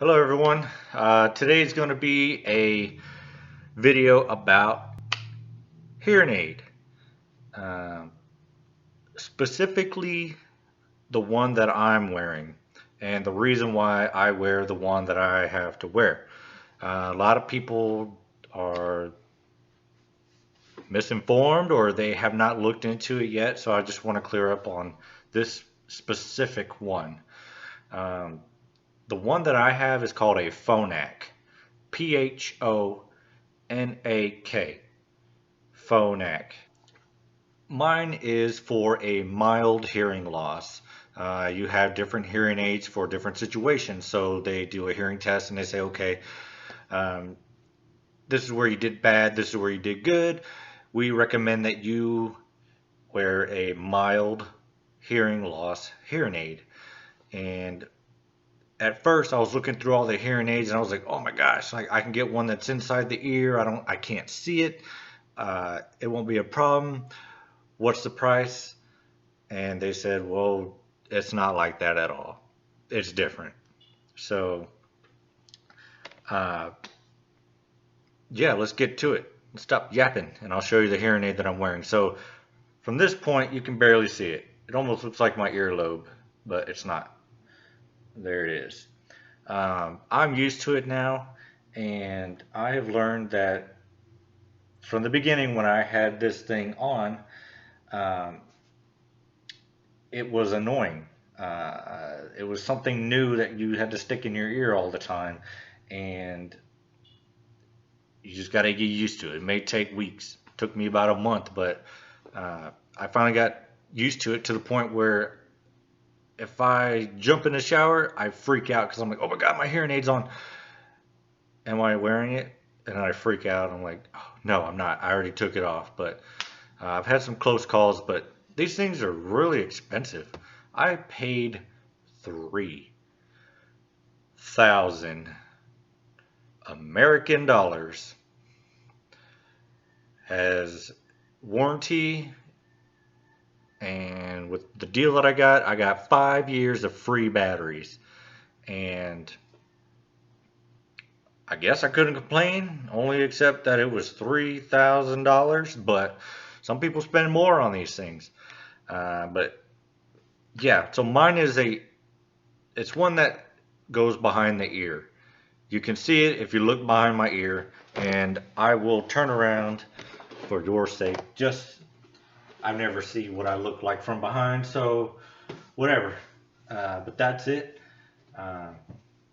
Hello everyone. Today is going to be a video about hearing aid. Um, Specifically the one that I'm wearing and the reason why I wear the one that I have to wear. A lot of people are misinformed or they have not looked into it yet, so I just want to clear up on this specific one. Um, the one that I have is called a Phonak. Phonak. Phonak. Mine is for a mild hearing loss. You have different hearing aids for different situations. So they do a hearing test and they say, okay, um, this is where you did bad, this is where you did good. We recommend that you wear a mild hearing loss hearing aid. And at first I was looking through all the hearing aids and I was like, oh my gosh, like I can get one that's inside the ear. I can't see it. It won't be a problem. What's the price? And they said, well, it's not like that at all. It's different. So, uh, yeah, let's get to it. Let's stop yapping and I'll show you the hearing aid that I'm wearing. So, from this point, you can barely see it. It almost looks like my earlobe, but it's not. There it is. I'm used to it now, and I have learned that from the beginning when I had this thing on, um, it was annoying. It was something new that you had to stick in your ear all the time, and you just got to get used to it. It may take weeks. It took me about a month, but I finally got used to it to the point where if I jump in the shower, I freak out because I'm like, oh my god, my hearing aid's on. Am I wearing it? And I freak out. I'm like, oh, no, I'm not. I already took it off. But I've had some close calls, but these things are really expensive. I paid 3,000 American dollars as warranty, and with the deal that I got 5 years of free batteries, and I guess I couldn't complain, only except that it was $3,000. But some people spend more on these things. But yeah, so mine is it's one that goes behind the ear. You can see it if you look behind my ear, and I will turn around for your sake. Just I never see what I look like from behind, so whatever. But that's it. Uh,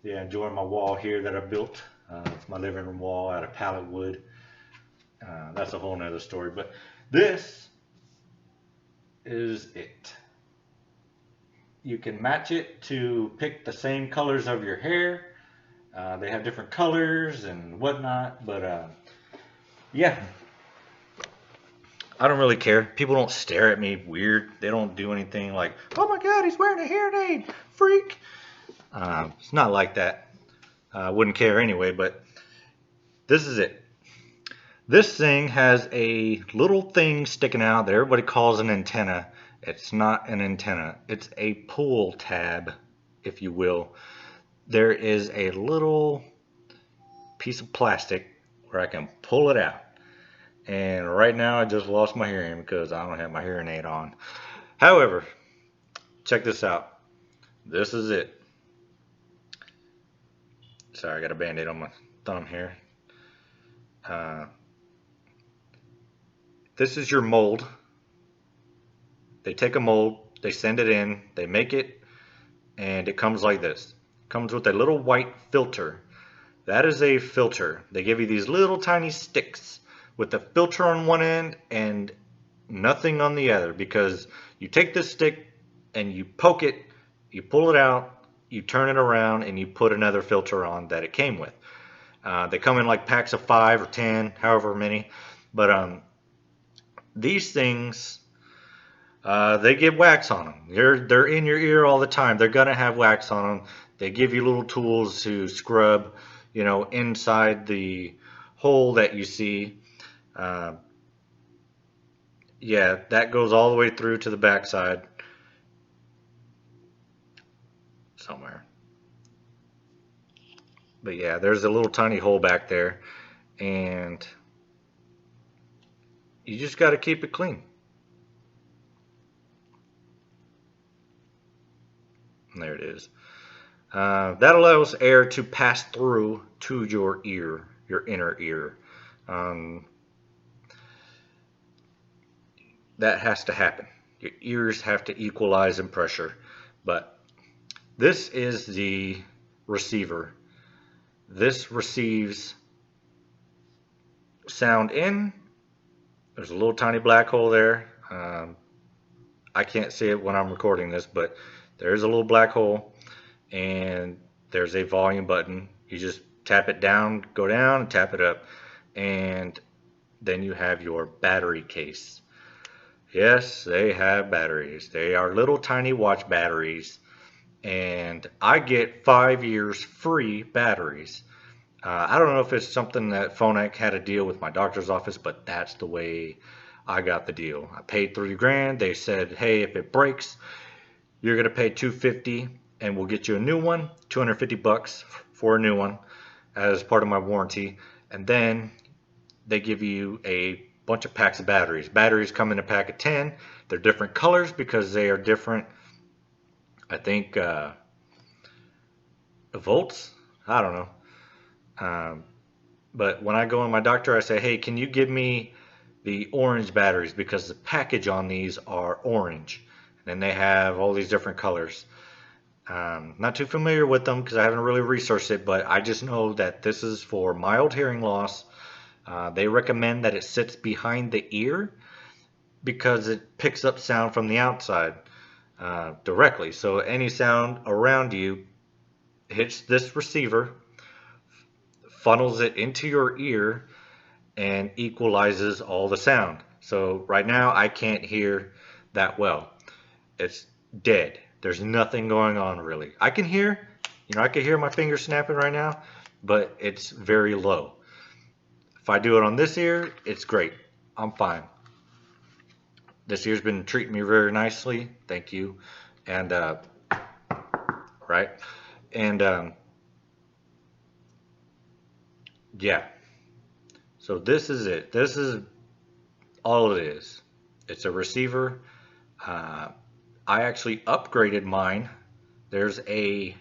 yeah, enjoying my wall here that I built. It's my living room wall out of pallet wood. That's a whole nother story. But this is it. You can match it to pick the same colors of your hair. They have different colors and whatnot. But yeah, I don't really care. People don't stare at me weird. They don't do anything like, oh my God, he's wearing a hearing aid, freak. It's not like that. I wouldn't care anyway, but this is it. This thing has a little thing sticking out that everybody calls an antenna. It's not an antenna. It's a pull tab, if you will. There is a little piece of plastic where I can pull it out. And right now I just lost my hearing because I don't have my hearing aid on. However, check this out. This is it. Sorry, I got a band-aid on my thumb here. Uh, this is your mold. They take a mold, they send it in, they make it, and it comes like this. It comes with a little white filter. That is a filter. They give you these little tiny sticks with a filter on one end and nothing on the other, because you take this stick and you poke it, you pull it out, you turn it around, and you put another filter on that it came with. They come in like packs of 5 or 10, however many. But these things, they get wax on them. They're in your ear all the time. They're gonna have wax on them. They give you little tools to scrub, inside the hole that you see. Uh, yeah, that goes all the way through to the backside somewhere. But yeah, there's a little tiny hole back there, and you just got to keep it clean. And there it is. That allows air to pass through to your ear, your inner ear. Um, that has to happen. Your ears have to equalize in pressure. But this is the receiver. This receives sound in. There's a little tiny black hole there. I can't see it when I'm recording this, but there's a little black hole, and there's a volume button. You just tap it down, go down, and tap it up, and then you have your battery case. Yes, they have batteries. They are little tiny watch batteries, and I get 5 years free batteries. I don't know if it's something that Phonak had a deal with my doctor's office, but that's the way I got the deal. I paid 3 grand. They said, hey, if it breaks, you're gonna pay 250, and we'll get you a new one, 250 bucks for a new one as part of my warranty. And then they give you a bunch of packs of batteries. Batteries come in a pack of 10. They're different colors because they are different, I think, volts. I don't know. But when I go to my doctor, I say, hey, can you give me the orange batteries because the package on these are orange. And they have all these different colors. Not too familiar with them because I haven't really researched it, but I just know that this is for mild hearing loss. They recommend that it sits behind the ear because it picks up sound from the outside directly. So any sound around you hits this receiver, funnels it into your ear, and equalizes all the sound. So right now I can't hear that well. It's dead. There's nothing going on really. I can hear, I can hear my fingers snapping right now, but it's very low. If I do it on this ear, it's great. I'm fine. This ear's been treating me very nicely. Thank you. And, right. And, yeah. So this is it. This is all it is. It's a receiver. I actually upgraded mine. The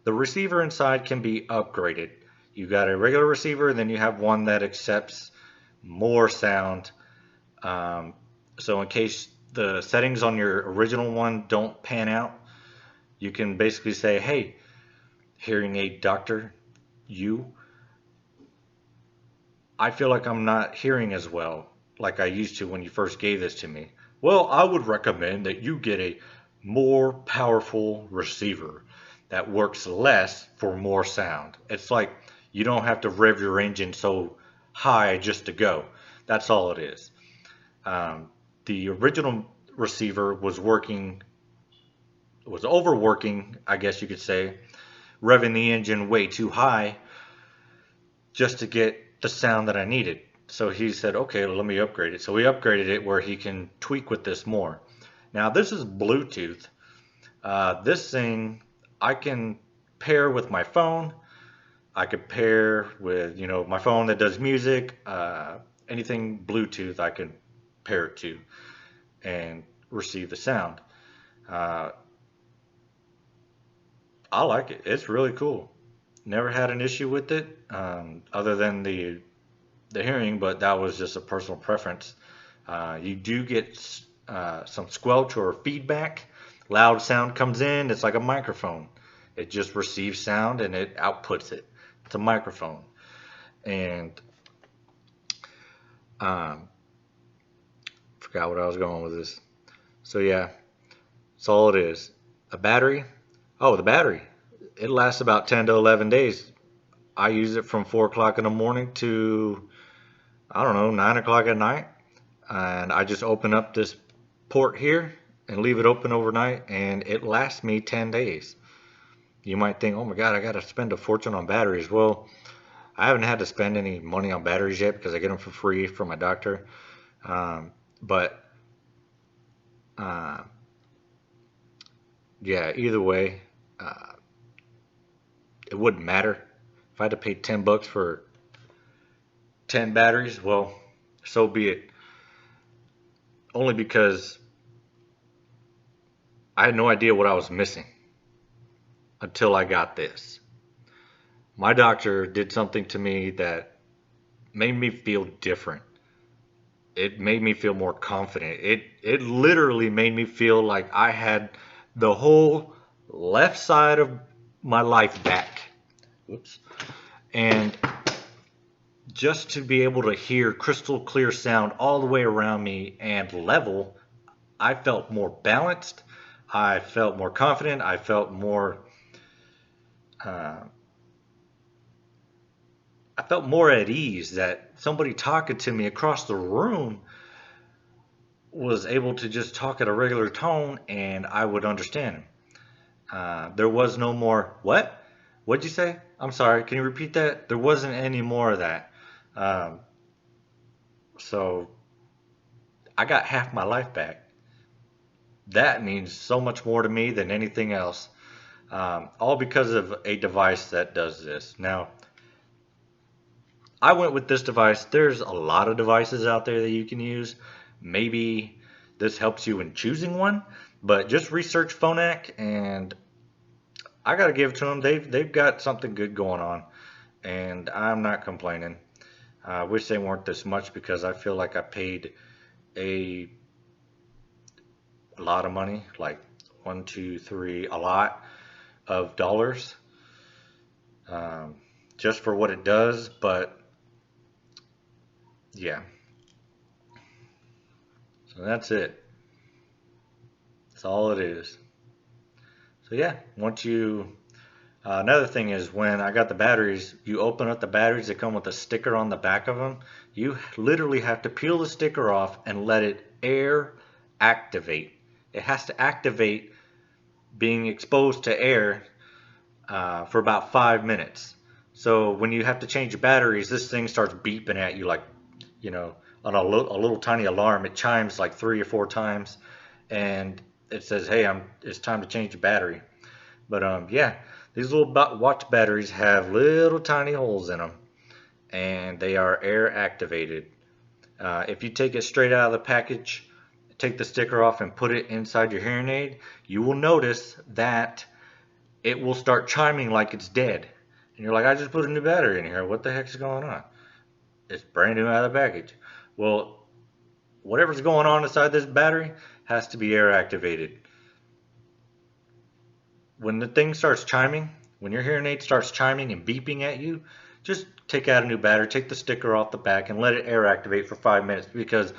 receiver inside can be upgraded. You got a regular receiver, and then you have one that accepts more sound. So in case the settings on your original one don't pan out, you can basically say, hey, hearing aid doctor, I feel like I'm not hearing as well like I used to when you first gave this to me. Well, I would recommend that you get a more powerful receiver that works less for more sound. It's like you don't have to rev your engine so high just to go. That's all it is. The original receiver was overworking, I guess you could say, revving the engine way too high just to get the sound that I needed. So he said, okay, let me upgrade it. So we upgraded it where he can tweak with this more. Now this is Bluetooth. This thing I can pair with my phone. I could pair with, my phone that does music. Anything Bluetooth I can pair it to and receive the sound. I like it. It's really cool. Never had an issue with it, other than the hearing, but that was just a personal preference. You do get some squelch or feedback. Loud sound comes in. It's like a microphone. It just receives sound and it outputs it. It's a microphone. And forgot what I was going with this. So yeah, that's all it is. A battery. Oh, the battery. It lasts about 10 to 11 days. I use it from 4 o'clock in the morning to, I don't know, 9 o'clock at night. And I just open up this port here and leave it open overnight, and it lasts me 10 days. You might think, oh my God, I got to spend a fortune on batteries. Well, I haven't had to spend any money on batteries yet because I get them for free from my doctor. But yeah, either way, it wouldn't matter. If I had to pay $10 for 10 batteries, well, so be it. Only because I had no idea what I was missing until I got this. My doctor did something to me that made me feel different. It made me feel more confident. It literally made me feel like I had the whole left side of my life back. Whoops. And just to be able to hear crystal clear sound all the way around me and level, I felt more balanced. I felt more confident. I felt more uh, I felt more at ease that somebody talking to me across the room was able to just talk at a regular tone and I would understand him. There was no more, what? What'd you say? I'm sorry, can you repeat that? There wasn't any more of that. Um, so I got half my life back. That means so much more to me than anything else. All because of a device that does this. Now, I went with this device. There's a lot of devices out there that you can use. Maybe this helps you in choosing one, but just research Phonak, and I gotta give it to them. They've got something good going on, and I'm not complaining. I wish they weren't this much because I feel like I paid a, a lot of money, like one, two, three, a lot of dollars, um, just for what it does. But yeah, so that's it. That's all it is. So yeah, once you another thing is when I got the batteries, you open up the batteries that come with a sticker on the back of them. You literally have to peel the sticker off and let it air activate. It has to activate being exposed to air for about 5 minutes. So when you have to change your batteries, this thing starts beeping at you like, you know, on a little tiny alarm. It chimes like 3 or 4 times, and it says, "Hey, it's time to change the battery." But yeah, these little watch batteries have little tiny holes in them, and they are air activated. If you take it straight out of the package, take the sticker off and put it inside your hearing aid, you will notice that it will start chiming like it's dead. And you're like, I just put a new battery in here. What the heck's going on? It's brand new out of the package. Well, whatever's going on inside this battery has to be air activated. When the thing starts chiming, when your hearing aid starts chiming and beeping at you, just take out a new battery, take the sticker off the back, and let it air activate for 5 minutes, because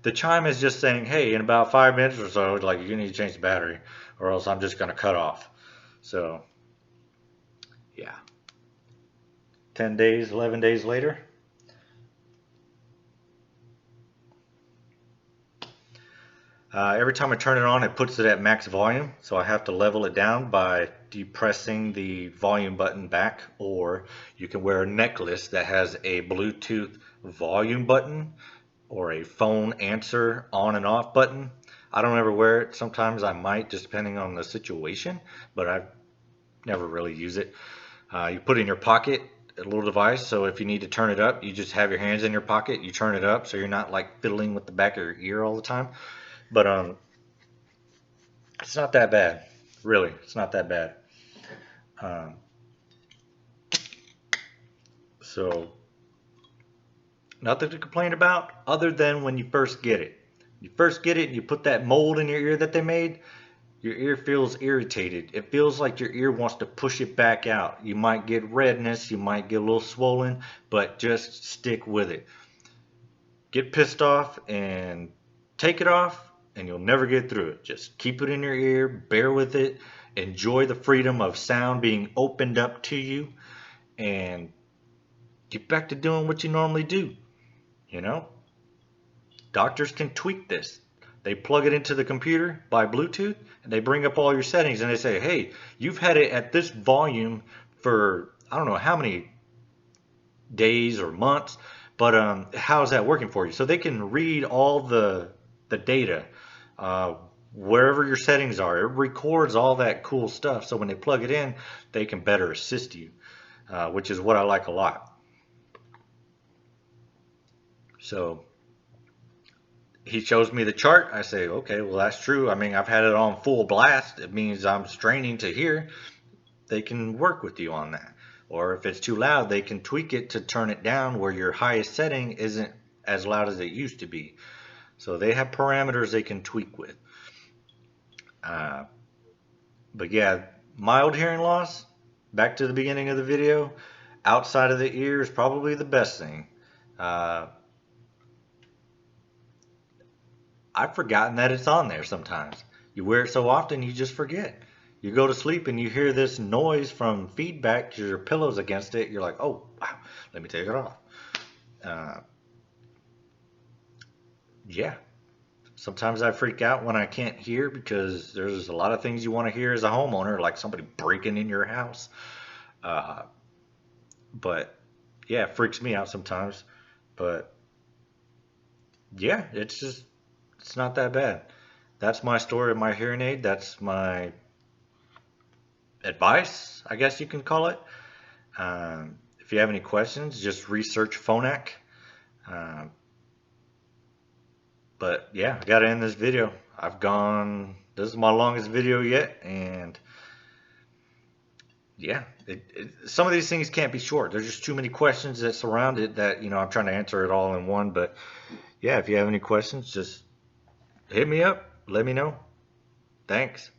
the chime is just saying, hey, in about 5 minutes or so, like, you need to change the battery or else I'm just going to cut off. So, yeah. 10 days, 11 days later, every time I turn it on, it puts it at max volume, so I have to level it down by depressing the volume button back, or you can wear a necklace that has a Bluetooth volume button or a phone answer on and off button. I don't ever wear it. Sometimes I might, just depending on the situation, but I never really use it. You put it in your pocket, a little device, so if you need to turn it up, you just have your hands in your pocket, you turn it up, so you're not like fiddling with the back of your ear all the time. But it's not that bad. Really, it's not that bad. Um, so nothing to complain about other than when you first get it. You first get it and you put that mold in your ear that they made, your ear feels irritated. It feels like your ear wants to push it back out. You might get redness, you might get a little swollen, but just stick with it. Get pissed off and take it off, and you'll never get through it. Just keep it in your ear, bear with it, enjoy the freedom of sound being opened up to you, and get back to doing what you normally do. You know, doctors can tweak this. They plug it into the computer by Bluetooth, and they bring up all your settings, and they say, hey, you've had it at this volume for I don't know how many days or months, but how's that working for you? So they can read all the data, uh, wherever your settings are. It records all that cool stuff. So when they plug it in, they can better assist you, which is what I like a lot. So he shows me the chart. I say, okay, well, that's true. I mean, I've had it on full blast. It means I'm straining to here. They can work with you on that. Or if it's too loud, they can tweak it to turn it down where your highest setting isn't as loud as it used to be. So they have parameters they can tweak with. But yeah, mild hearing loss, back to the beginning of the video, outside of the ear is probably the best thing. I've forgotten that it's on there sometimes. You wear it so often, you just forget. You go to sleep and you hear this noise from feedback because your pillow's against it. You're like, oh, wow, let me take it off. Yeah. Sometimes I freak out when I can't hear because there's a lot of things you want to hear as a homeowner, like somebody breaking in your house. Uh, but yeah, it freaks me out sometimes. But yeah, it's not that bad. That's my story of my hearing aid. That's my advice, I guess you can call it. If you have any questions, just research Phonak. Um, but yeah, I got to end this video. This is my longest video yet, and yeah, some of these things can't be short. There's just too many questions that surround it that, I'm trying to answer it all in one. But yeah, if you have any questions, just hit me up, let me know. Thanks.